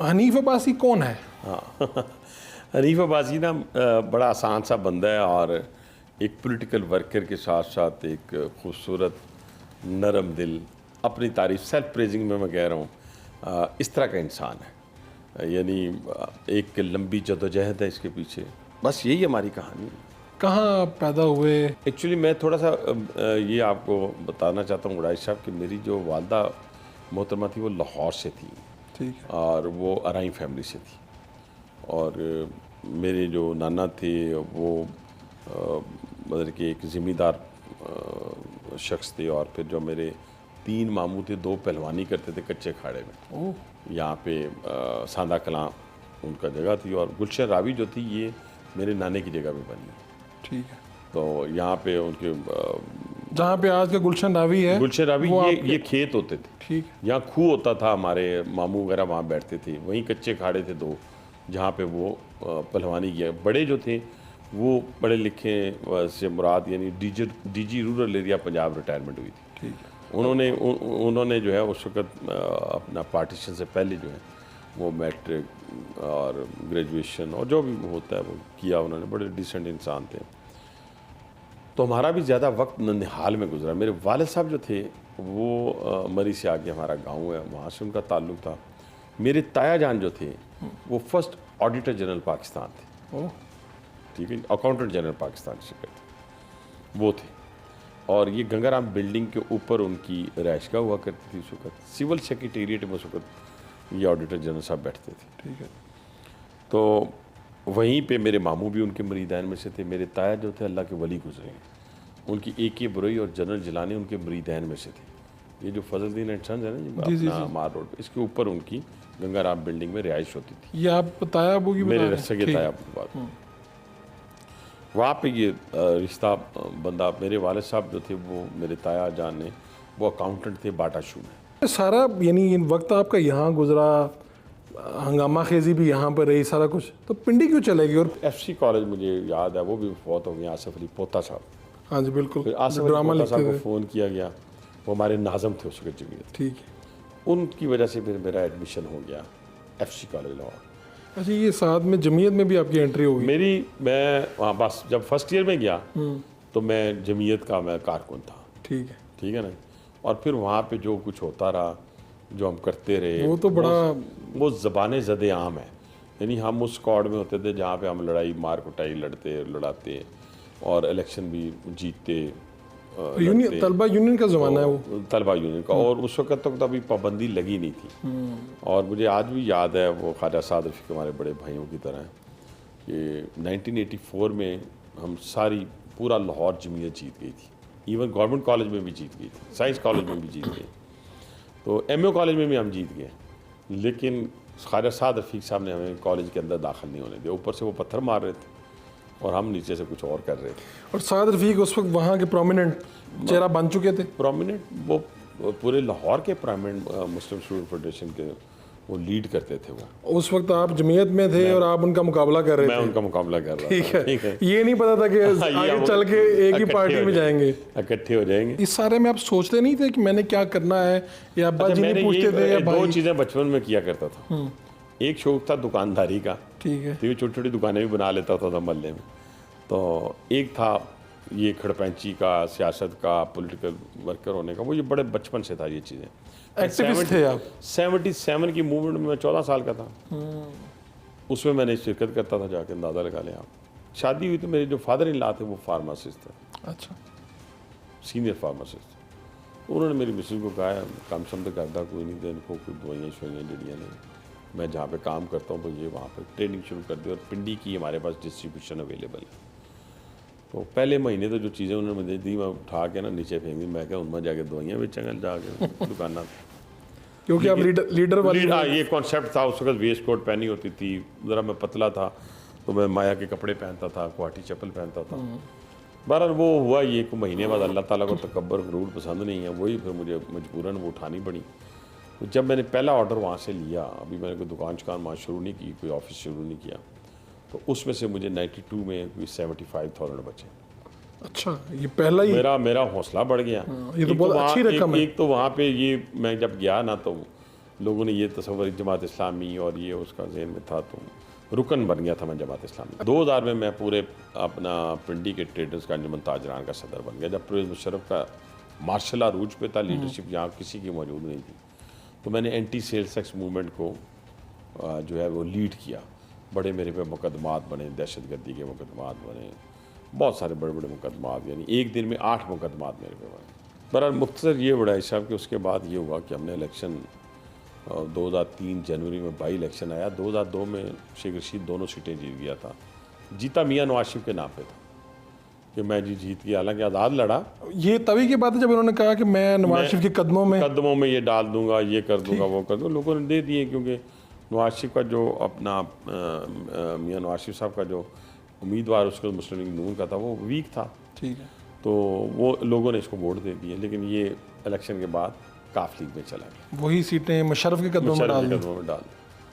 हनीफ अब्बासी कौन है? हाँ हनीफ अब्बासी ना बड़ा आसान सा बंदा है और एक पॉलिटिकल वर्कर के साथ साथ एक खूबसूरत नरम दिल, अपनी तारीफ सेल्फ प्रेजिंग में मैं कह रहा हूँ, इस तरह का इंसान है। यानी एक लंबी जदोजहद है इसके पीछे, बस यही हमारी कहानी है। कहाँ पैदा हुए? एक्चुअली मैं थोड़ा सा ये आपको बताना चाहता हूँ गुडाइश साहब कि मेरी जो वालदा मोहतरमा थी वो लाहौर से थी, ठीक है। और वो अराई फैमिली से थी। और मेरे जो नाना थे वो मतलब कि एक ज़िम्मेदार शख्स थे। और फिर जो मेरे 3 मामू थे, 2 पहलवानी करते थे कच्चे खाड़े में। ओह, यहाँ पे सांदा कलां उनका जगह थी, और गुलशन रावी जो थी ये मेरे नाने की जगह पे बनी। ठीक है। तो यहाँ पे उनके जहाँ पे आज का गुलशन रावी है, गुलशन रावी ये खेत होते थे। ठीक। यहाँ खूह होता था, हमारे मामू वगैरह वहाँ बैठते थे। वहीं कच्चे खाड़े थे 2 जहाँ पे वो पहलवानी किया। बड़े जो थे वो पढ़े लिखे से मुराद यानी DG rural area Punjab retirement हुई थी। ठीक है। उन्होंने जो है उस वक्त अपना पार्टीशन से पहले जो है वो मैट्रिक और ग्रेजुएशन और जो भी होता है वो किया उन्होंने। बड़े डिसेंट इंसान थे। तो हमारा भी ज़्यादा वक्त ननिहाल में गुजरा। मेरे वालिद साहब जो थे वो मरी से आगे हमारा गांव है, वहाँ से उनका ताल्लुक़ था। मेरे ताया जान जो थे वो फर्स्ट ऑडिटर जनरल पाकिस्तान थे। ओह, ठीक है, अकाउंटेंट जनरल पाकिस्तान से थे वो थे। और ये गंगाराम बिल्डिंग के ऊपर उनकी रहायशगाह हुआ करती थी उस वक्त। सिविल सेक्रेटेरिएट में उस वक्त ये ऑडिटर जनरल साहब बैठते थे। ठीक है। तो वहीं पे मेरे मामू भी उनके मरीदान में से थे। मेरे ताया जो थे अल्लाह के वली गुजरे हैं, उनकी AK बुरई और जनरल जिलानी उनके मरीदान में से थे। ये जो फजलुद्दीन एंड सन्स है ना जी अपना मार रोड, इसके ऊपर उनकी गंगाराम बिल्डिंग में रिहाइश होती थी। ये आप ताया अबू की मेरे रस्से के ताया अबू की बात। वहाँ पे ये रिश्ता बंदा, मेरे वालिद साहब जो थे वो मेरे ताया जान ने वो अकाउंटेंट थे बाटा शू में। सारा यानी इन वक्त आपका यहाँ गुजरा, हंगामा खेजी भी यहाँ पर रही, सारा कुछ, तो पिंडी क्यों चलेगी? और FC कॉलेज मुझे याद है वो भी बहुत हो गया, आसिफ अली पोता साहब। हाँ जी बिल्कुल, फिर आसिफ अली पोता साहब को फ़ोन किया गया, वो हमारे नाज़म थे उस वक्त जमीयत। ठीक है। उनकी वजह से फिर मेरा एडमिशन हो गया FC कॉलेज लाहौर। अच्छा, ये साथ में जमीयत में भी आपकी एंट्री होगी? मैं वहाँ बस जब फर्स्ट ईयर में गया तो मैं जमीयत का मैं कारकुन था। ठीक है ना। और फिर वहाँ पे जो कुछ होता रहा, जो हम करते रहे, वो तो बड़ा वो ज़बान ज़द आम है। यानी हम उस स्क्वाड में होते थे जहाँ पे हम लड़ाई मार कुटाई लड़ाते और इलेक्शन भी जीतते। यूनियन, तलबा यूनियन का ज़माना है वो, तलबा यूनियन का। और उस वक्त तक तो अभी पाबंदी लगी नहीं थी। और मुझे आज भी याद है वो ख्वाजा साद रफ़ीक हमारे बड़े भाइयों की तरह कि 1984 में हम पूरा लाहौर जमीयत जीत गई थी। इवन गवर्नमेंट कॉलेज में भी जीत गई थी, साइंस कॉलेज में भी जीत गई, तो MA कॉलेज में भी हम जीत गए। लेकिन ख्वाजा साद रफ़ीक साहब ने हमें कॉलेज के अंदर दाखिल नहीं होने दिया। ऊपर से वो पत्थर मार रहे थे और हम नीचे से कुछ और कर रहे थे। और साद रफ़ीक उस वक्त वहाँ के प्रोमिनेंट चेहरा बन चुके थे। प्रोमिनेंट वो पूरे लाहौर के प्रोमिनेंट मुस्लिम स्टूडेंट फेडरेशन के वो लीड करते थे। वो उस वक्त आप जमीयत में थे और आप उनका मुकाबला कर रहे थे। मैं उनका मुकाबला कर रहा था। ठीक है। ये नहीं पता था कि आगे चल के एक ही पार्टी में जाएंगे, इकट्ठे हो जाएंगे। इस सारे में आप सोचते नहीं थे कि मैंने क्या करना है, या अब्बा जी नहीं पूछते थे या भाई? 2 चीज़ें बचपन में किया करता था। एक शौक था दुकानदारी का। ठीक है। तो ये छोटी छोटी दुकानें भी बना लेता था मोहल्ले में। तो एक था ये खड़पैंची का, सियासत का, पॉलिटिकल वर्कर होने का। वो ये बड़े बचपन से था ये चीज़ें। एक्टिविस्ट थे आप? 77 की मूवमेंट में मैं 14 साल का था। उसमें मैंने शिरकत करता था, जाके अंदाज़ा लगा लें आप। शादी हुई तो मेरे जो फादर इन लॉ थे वो फार्मासिस्ट थे। अच्छा। Senior pharmacist. उन्होंने मेरी मिसेज को कहा काम सम तो करता कोई नहीं थे, इनको कोई दवाइयाँ शवाइयाँ जड़ियाँ नहीं, मैं जहाँ पे काम करता हूँ तो ये वहाँ पर ट्रेनिंग शुरू कर दी। और पिंडी की हमारे पास डिस्ट्रीब्यूशन अवेलेबल है। तो पहले महीने तो जो चीज़ें उन्होंने मुझे दी मैं उठा के ना नीचे फेंक दी। मैं क्या उनमें जाके दवाइयाँ बेचेंगे जाके दुकाना, क्योंकि आप लीडर वाली ये कॉन्सेप्ट था। उस वक्त वेस्ट कोट पहनी होती थी, ज़रा मैं पतला था तो मैं माया के कपड़े पहनता था, गुवाहाटी चप्पल पहनता था। बहरहाल वो हुआ ये एक महीने बाद। अल्लाह ताला को तकब्बर गरूर पसंद नहीं है, वही फिर मुझे मजबूरन वो उठानी पड़ी। तो जब मैंने पहला ऑर्डर वहाँ से लिया, अभी मैंने कोई दुकान वहाँ शुरू नहीं की, कोई ऑफिस शुरू नहीं किया, तो उसमें से मुझे 92 में कोई 75,000 बचे। अच्छा, ये पहला ही मेरा हौसला बढ़ गया। ये तो बहुत अच्छी रकम है। एक तो वहाँ पे ये मैं जब गया ना तो लोगों ने ये तस्वर जमात इस्लामी और ये उसका जहन में था, तो रुकन बन गया था मैं जमात इस्लामी। 2000 में मैं पूरे अपना पिंडी के ट्रेडर्स का अंजुमन ताजरान का सदर बन गया। जब परवेज़ मुशर्रफ का मार्शल अरूज पे था, लीडरशिप यहाँ किसी की मौजूद नहीं थी, तो मैंने एंटी सेल्स टैक्स मूवमेंट को जो है वो लीड किया। बड़े मेरे पे मुकदमात बने, दहशतगर्दी के मुकदमात बने, बहुत सारे बड़े बड़े मुकदमात, यानी एक दिन में 8 मुकदमात मेरे पे बने। बहरहाल मुख्तसर ये बड़ा साहब कि उसके बाद ये हुआ कि हमने इलेक्शन 2003 जनवरी में बाई इलेक्शन आया। 2002 में शेख रशीद दोनों सीटें जीत गया था। जीता मियाँ नवाज शरीफ के नाम पे था कि मैं जी जीत गया, हालांकि आज़ाद लड़ा। ये तभी की बात है जब उन्होंने कहा कि मैं नवाज शरीफ के कदमों में ये डाल दूंगा, ये कर दूंगा, वो कर दूंगा। लोगों ने दे दिए, क्योंकि नवाज शरीफ का जो अपना मियाँ नवाज शरीफ साहब का जो उम्मीदवार उसका मुस्लिम लीग नून का था, वो वीक था। ठीक है, तो वो लोगों ने इसको वोट दे दिए। लेकिन ये इलेक्शन के बाद काफ लीग में चला गया, वही सीटें मुशर्रफ के कदमों में डाल दी। कदमों में डाल दी।